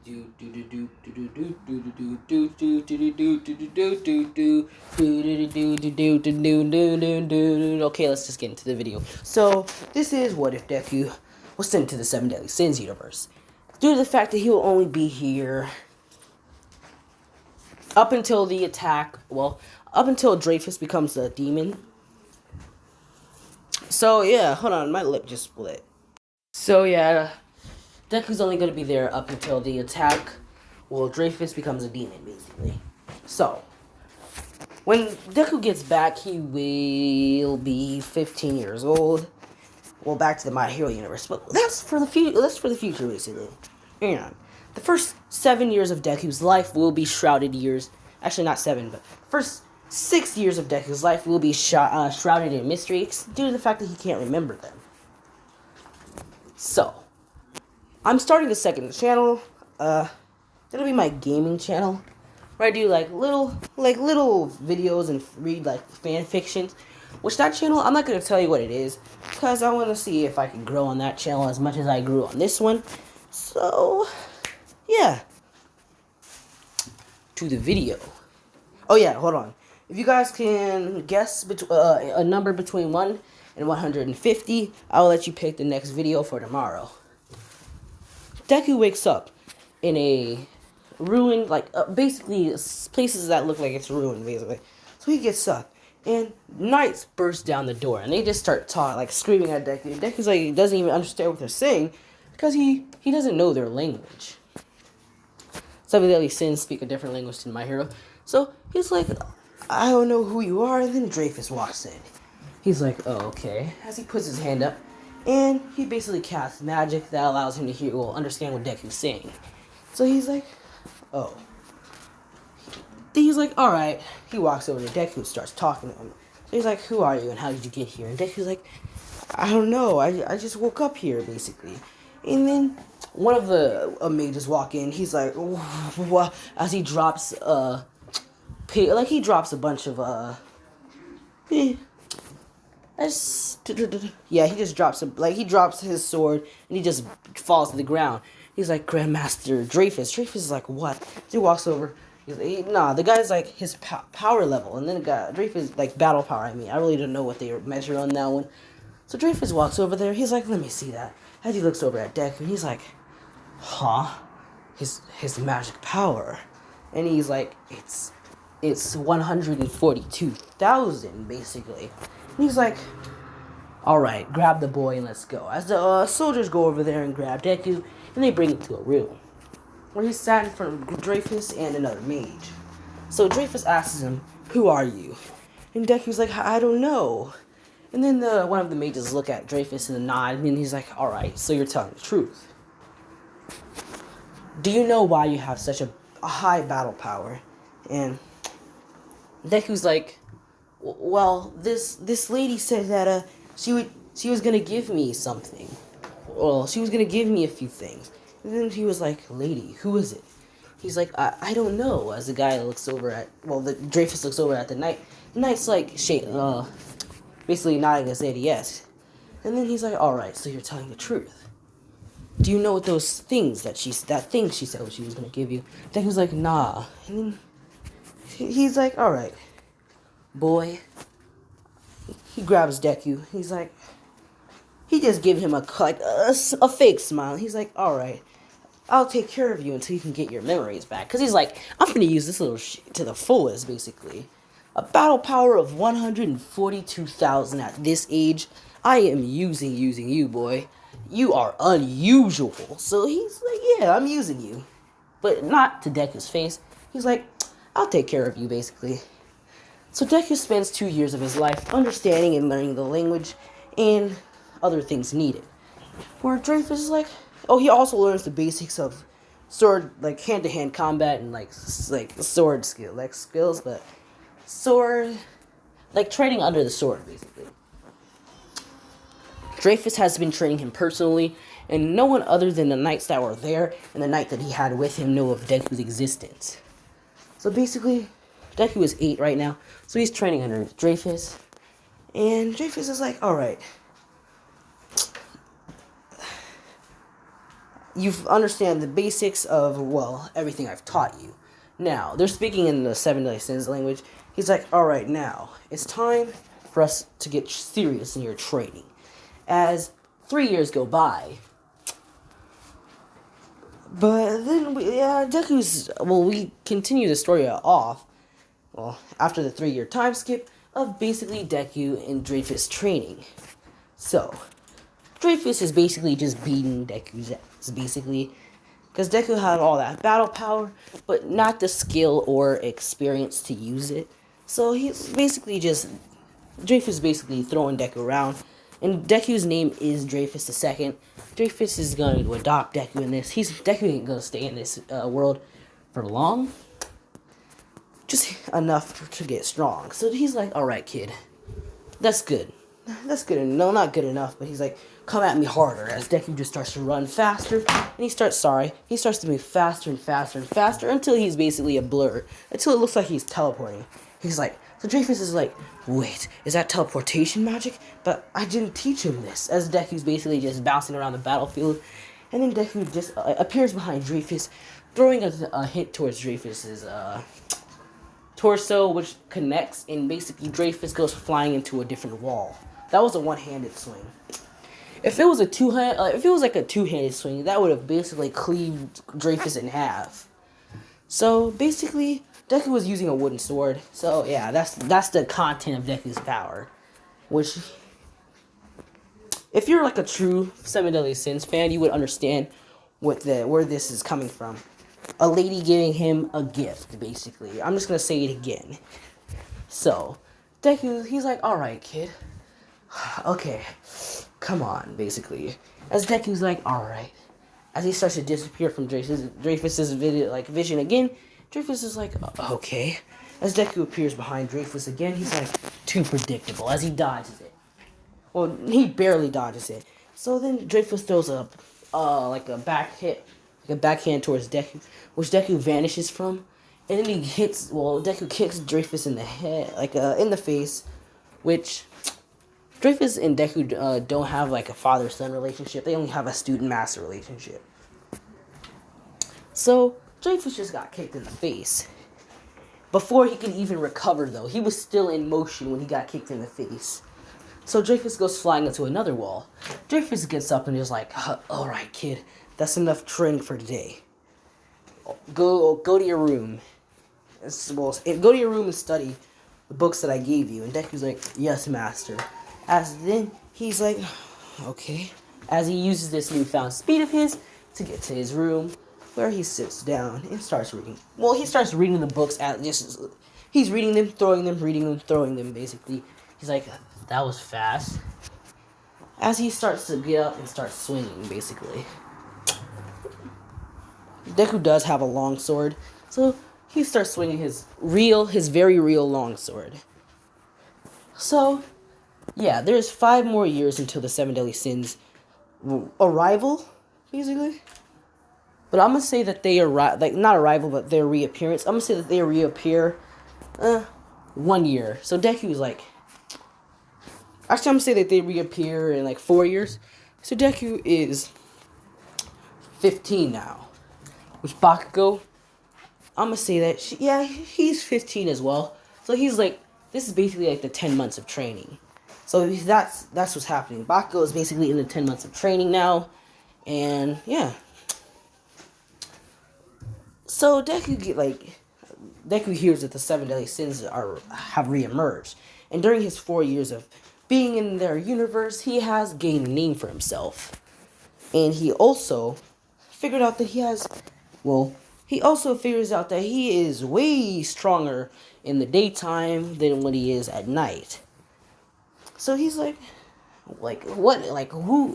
Okay, let's just get into the video. So, this is what if Deku was sent to the Seven Deadly Sins universe. Due to the fact that he will only be here up until the attack, up until Dreyfus becomes a demon. So, yeah, hold on, my lip just split. So, yeah, Deku's only going to be there up until the attack. Well, Dreyfus becomes a demon, basically. So, when Deku gets back, he will be 15 years old. Well, back to the My Hero universe, but that's for the future, basically. Hang on. The first 7 years of Deku's life will be shrouded years. Actually, not 7, but first 6 years of Deku's life will be shrouded in mystery due to the fact that he can't remember them. So, I'm starting a second channel. That'll be my gaming channel, where I do little videos and read fan fictions. Which that channel, I'm not gonna tell you what it is, because I want to see if I can grow on that channel as much as I grew on this one. So, yeah. To the video. Oh yeah, hold on. If you guys can guess a number between 1 and 150, I will let you pick the next video for tomorrow. Deku wakes up in a ruined, basically places that look like it's ruined, basically. So he gets up, and knights burst down the door, and they just start screaming at Deku. Deku's he doesn't even understand what they're saying, because he doesn't know their language. Seven Deadly Sins speak a different language than My Hero. So he's like, I don't know who you are, and then Dreyfus walks in. He's like, oh, okay. As he puts his hand up, and he basically casts magic that allows him to understand what Deku's saying. So he's like, oh. He's like, alright. He walks over to Deku and starts talking to him. So he's like, who are you and how did you get here? And Deku's like, I don't know. I just woke up here, basically. And then one of the mages walk in. He's like, what? As he drops, he drops a bunch of, he just drops he drops his sword and he just falls to the ground. He's like, Grandmaster Dreyfus. Dreyfus is like, what? He walks over. He's like, nah, the guy's like his power level, and then the guy Dreyfus battle power. I really don't know what they measure on that one. So Dreyfus walks over there. He's like, let me see that. As he looks over at Deku, he's like, huh? His magic power, and he's like, it's 142,000 basically. And he's like, alright, grab the boy and let's go. As the soldiers go over there and grab Deku, and they bring him to a room, where he's sat in front of Dreyfus and another mage. So Dreyfus asks him, who are you? And Deku's like, I don't know. And then one of the mages look at Dreyfus and nod, and he's like, alright, so you're telling the truth. Do you know why you have such a high battle power? And Deku's like, well, this lady said that she was gonna give me something. Well, she was gonna give me a few things. And then he was like, lady, who is it? He's like, I don't know. As the guy looks over at, Dreyfus looks over at the knight. The knight's like, basically nodding his head yes. And then he's like, alright, so you're telling the truth. Do you know what those things that thing she said she was gonna give you? Deku's like, nah. And then he's like, alright, boy. He grabs Deku. He's like, he just gives him a fake smile. He's like, alright, I'll take care of you until you can get your memories back. Because he's like, I'm going to use this little shit to the fullest, basically. A battle power of 142,000 at this age. I am using you, boy. You are unusual. So he's like, yeah, I'm using you. But not to Deku's face. He's like, I'll take care of you, basically. So Deku spends 2 years of his life understanding and learning the language and other things needed. Where Dreyfus is like, oh, he also learns the basics of sword, hand-to-hand combat and sword skills, but sword, training under the sword, basically. Dreyfus has been training him personally, and no one other than the knights that were there and the knight that he had with him know of Deku's existence. So basically, Deku is 8 right now, so he's training under Dreyfus, and Dreyfus is like, alright, you understand the basics of, well, everything I've taught you. Now, they're speaking in the Seven Deadly Sins language. He's like, alright, now, it's time for us to get serious in your training. As 3 years go by, but then, we continue the story off, well, after the 3-year time skip, of basically Deku and Dreyfus training. So, Dreyfus is basically just beating Deku's ass, basically. Because Deku had all that battle power, but not the skill or experience to use it. So he's basically just... Dreyfus basically throwing Deku around. And Deku's name is Dreyfus II. Dreyfus is going to adopt Deku in this. Deku ain't going to stay in this world for long. Just enough to get strong. So he's like, alright, kid. That's good. That's good. No, not good enough, but he's like, come at me harder. As Deku just starts to run faster, and he starts to move faster and faster and faster until he's basically a blur. Until it looks like he's teleporting. He's like, so Dreyfus is like, wait, is that teleportation magic? But I didn't teach him this. As Deku's basically just bouncing around the battlefield, and then Deku just appears behind Dreyfus, throwing a hit towards Dreyfus's torso, which connects, and basically Dreyfus goes flying into a different wall. That was a one-handed swing. If it was a two-handed swing, that would have basically cleaved Dreyfus in half. So basically, Deku was using a wooden sword. So yeah, that's the content of Deku's power. Which, if you're like a true Seven Deadly Sins fan, you would understand where this is coming from. A lady giving him a gift, basically. I'm just gonna say it again. So, Deku, he's like, alright, kid. Okay, come on, basically. As Deku's like, alright. As he starts to disappear from Dreyfus's vision again, Dreyfus is like, okay. As Deku appears behind Dreyfus again, he's like, too predictable, as he dodges it. Well, he barely dodges it. So then Dreyfus throws a backhand towards Deku, which Deku vanishes from. And then Deku kicks Dreyfus in the head, in the face, which... Dreyfus and Deku don't have like a father-son relationship. They only have a student-master relationship. So, Dreyfus just got kicked in the face. Before he could even recover, though, he was still in motion when he got kicked in the face. So Dreyfus goes flying into another wall. Dreyfus gets up and is like, alright, kid, that's enough training for today. Go to your room. Go to your room and study the books that I gave you. And Deku's like, yes, master. As then, he's like, okay. As he uses this newfound speed of his to get to his room, where he sits down and starts reading. Well, he starts reading the books he's reading them, throwing them, reading them, throwing them, basically. He's like, that was fast. As he starts to get up and start swinging, basically. Deku does have a long sword, so he starts swinging his very real long sword. So, yeah, there's 5 more years until the Seven Deadly Sins arrival, basically. But I'm gonna say that they not arrival, but their reappearance. I'm gonna say that they reappear 1 year. So Deku's like... Actually, I'm gonna say that they reappear in 4 years. So Deku is 15 now. Which Bakugo, I'm gonna say that, he's 15 as well. So he's this is basically the 10 months of training. So that's what's happening. Bakugo is basically in the 10 months of training now. And, yeah. So Deku hears that the 7 Deadly Sins have reemerged. And during his 4 years of being in their universe, he has gained a name for himself. And he also figured out that he also figures out that he is way stronger in the daytime than when he is at night. So he's who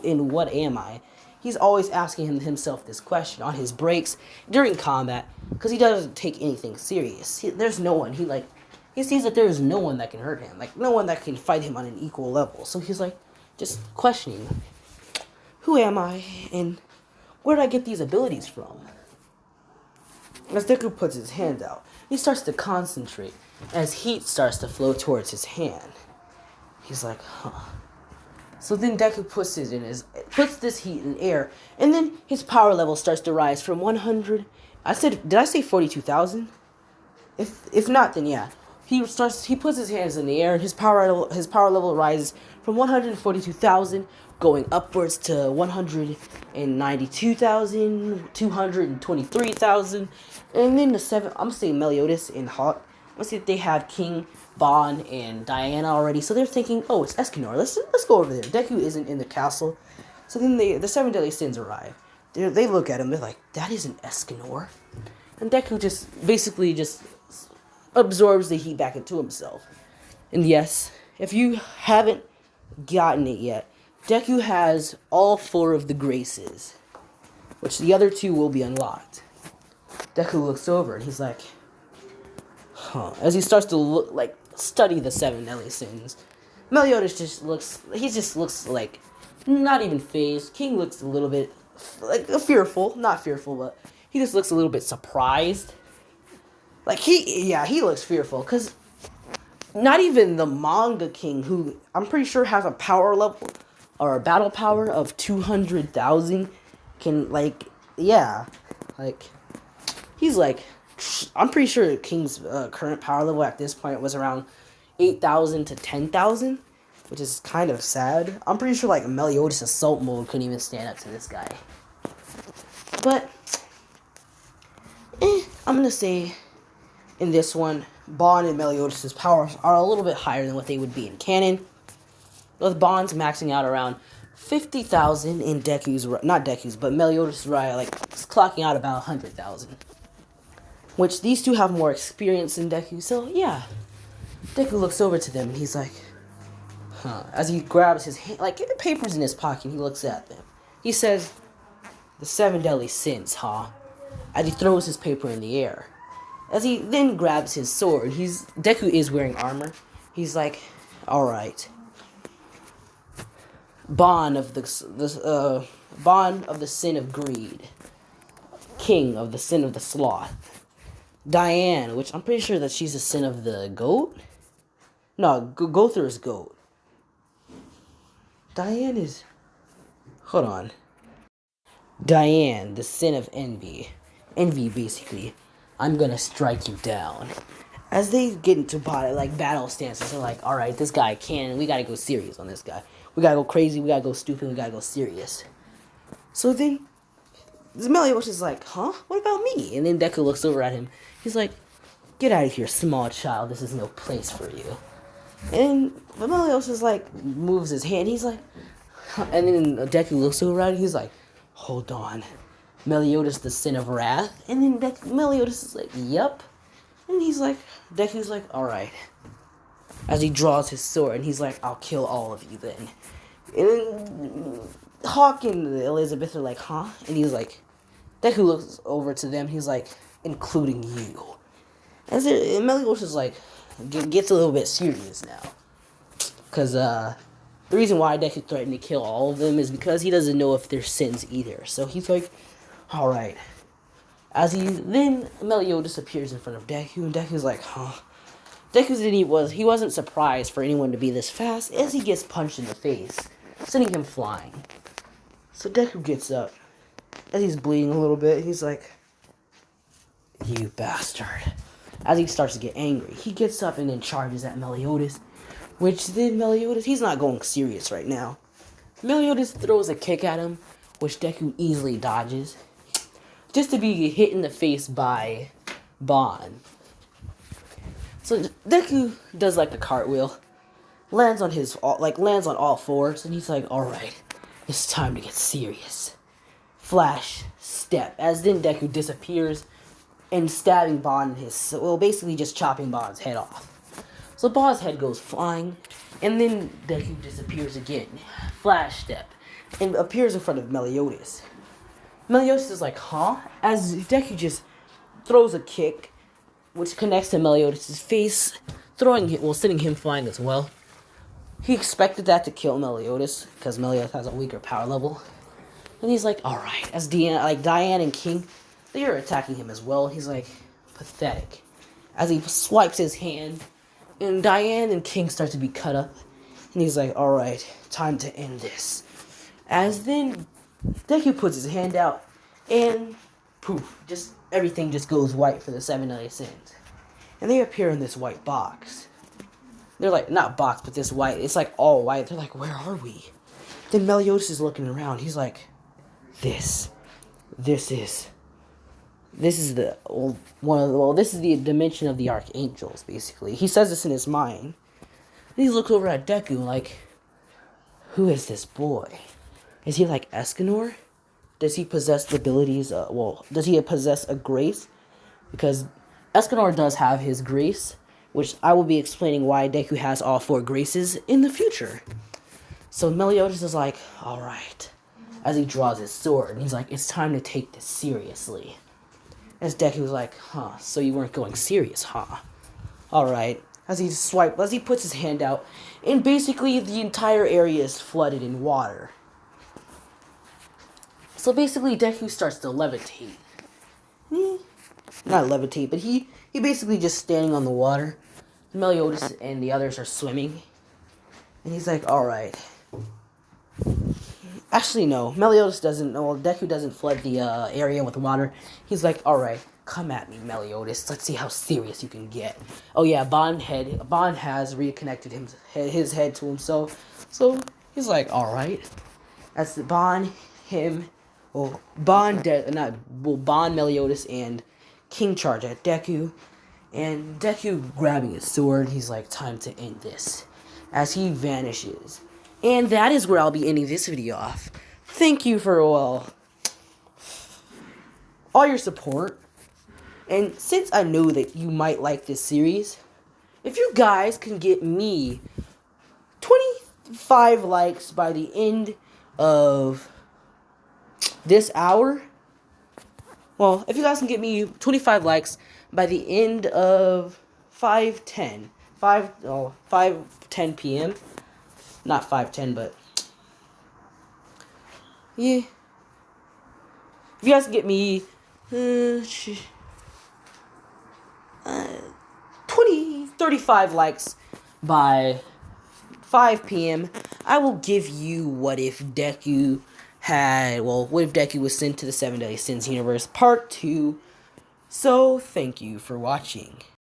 and what am I? He's always asking himself this question on his breaks during combat, because he doesn't take anything serious. There's no one. He sees that there's no one that can hurt him, no one that can fight him on an equal level. So he's just questioning, who am I, and where did I get these abilities from? As Deku puts his hand out, he starts to concentrate as heat starts to flow towards his hand. He's like, huh. So then Deku puts this heat in air, and then his power level starts to rise from 100. Did I say 42,000? If not, then yeah. He puts his hands in the air, and his power level rises from 142,000, going upwards to 192,000, 223,000, and then I'm saying Meliodas and Hawk. Let's see if they have King, Bon, and Diana already. So they're thinking, oh, it's Escanor. Let's go over there. Deku isn't in the castle. So then the seven deadly sins arrive. They look at him. They're like, that isn't Escanor. And Deku basically absorbs the heat back into himself. And yes, if you haven't gotten it yet, Deku has all 4 of the graces, which the other 2 will be unlocked. Deku looks over and he's like, as he starts to study the 7 deadly sins. Meliodas just looks like not even phased. King looks a little bit fearful, not fearful, but he just looks a little bit surprised. He looks fearful, because not even the manga king, who I'm pretty sure has a power level, or a battle power of 200,000, can, he's I'm pretty sure King's current power level at this point was around 8,000 to 10,000, which is kind of sad. I'm pretty sure, Meliodas Assault Mode couldn't even stand up to this guy. But, I'm gonna say, in this one, Bon and Meliodas' powers are a little bit higher than what they would be in canon, with Bon's maxing out around 50,000 in but Meliodas' clocking out about 100,000. Which these two have more experience than Deku, so yeah. Deku looks over to them and he's like, as he grabs his hand, the papers in his pocket, he looks at them. He says, the 7 deadly sins, as he throws his paper in the air. As he then grabs his sword, Deku is wearing armor. He's like, alright. Bon of the sin of greed. King of the sin of the sloth. Diane, which I'm pretty sure that she's the sin of the goat? No, Gother's goat. Diane is... Hold on. Diane, the sin of envy. Envy, basically. I'm gonna strike you down. As they get into battle stances, they're like, alright, this guy we gotta go serious on this guy. We gotta go crazy, we gotta go stupid, we gotta go serious. So then, Meliodas is like, what about me? And then Deku looks over at him. He's like, get out of here, small child, this is no place for you. And Meliodas is moves his hand, he's like, and then Deku looks over at him, he's like, hold on. Meliodas, the sin of wrath? And then Meliodas is like, yep. And Deku's like, alright. As he draws his sword, and he's like, I'll kill all of you then. And then Hawk and Elizabeth are like, And he's like, Deku looks over to them, he's like, including you. And Meliodas is gets a little bit serious now. Because, the reason why Deku threatened to kill all of them is because he doesn't know if they're sins either. So he's like, alright. Then Meliodas appears in front of Deku, and Deku's like, he wasn't surprised for anyone to be this fast, as he gets punched in the face, sending him flying. So Deku gets up, as he's bleeding a little bit, he's like, you bastard. As he starts to get angry, he gets up and then charges at Meliodas, which then Meliodas, he's not going serious right now. Meliodas throws a kick at him, which Deku easily dodges, just to be hit in the face by Bon. So Deku does a cartwheel, lands on all fours, and he's like, alright, it's time to get serious. Flash, step, as then Deku disappears and stabbing Bon basically just chopping Bon's head off. So Bon's head goes flying, and then Deku disappears again. Flash step, and appears in front of Meliodas. Meliodas is like, as Deku just throws a kick, which connects to Meliodas' face, sending him flying as well. He expected that to kill Meliodas, because Meliodas has a weaker power level. And he's like, alright, as Diane and King, they are attacking him as well. He's like, pathetic. As he swipes his hand, and Diane and King start to be cut up. And he's like, alright, time to end this. As then, Deku puts his hand out, and poof, just everything just goes white for the 7 deadly sins. And they appear in this white box. They're like, not box, but this white, it's like all white. They're like, where are we? Then Meliodas is looking around. He's like, this is the this is the dimension of the archangels, basically. He says this in his mind. And he looks over at Deku like, who is this boy? Is he like Escanor? Does he possess the abilities? Does he possess a grace? Because Escanor does have his grace, which I will be explaining why Deku has all 4 graces in the future. So Meliodas is like, alright. As he draws his sword, and he's like, it's time to take this seriously. As Deku's like, so you weren't going serious, huh? Alright. As he puts his hand out, and basically the entire area is flooded in water. So basically Deku starts to levitate. Not levitate, but he basically just standing on the water. Meliodas and the others are swimming. And he's like, alright. Actually, no. Meliodas doesn't know. Deku doesn't flood the area with water. He's like, alright, come at me, Meliodas. Let's see how serious you can get. Oh yeah, Bond has reconnected his head to himself. So he's like, alright. That's Bond, Meliodas, and King charge at Deku. And Deku grabbing his sword, he's like, time to end this. As he vanishes. And that is where I'll be ending this video off. Thank you for, all your support. And since I know that you might like this series, if you guys can get me 25 likes by the end of this hour, well, if you guys can get me 25 likes by the end of 5:10 p.m., not 5:10, but yeah. If you guys can get me 35 likes by 5 p.m., I will give you what if Deku was sent to the 7 Deadly Sins universe part 2. So thank you for watching.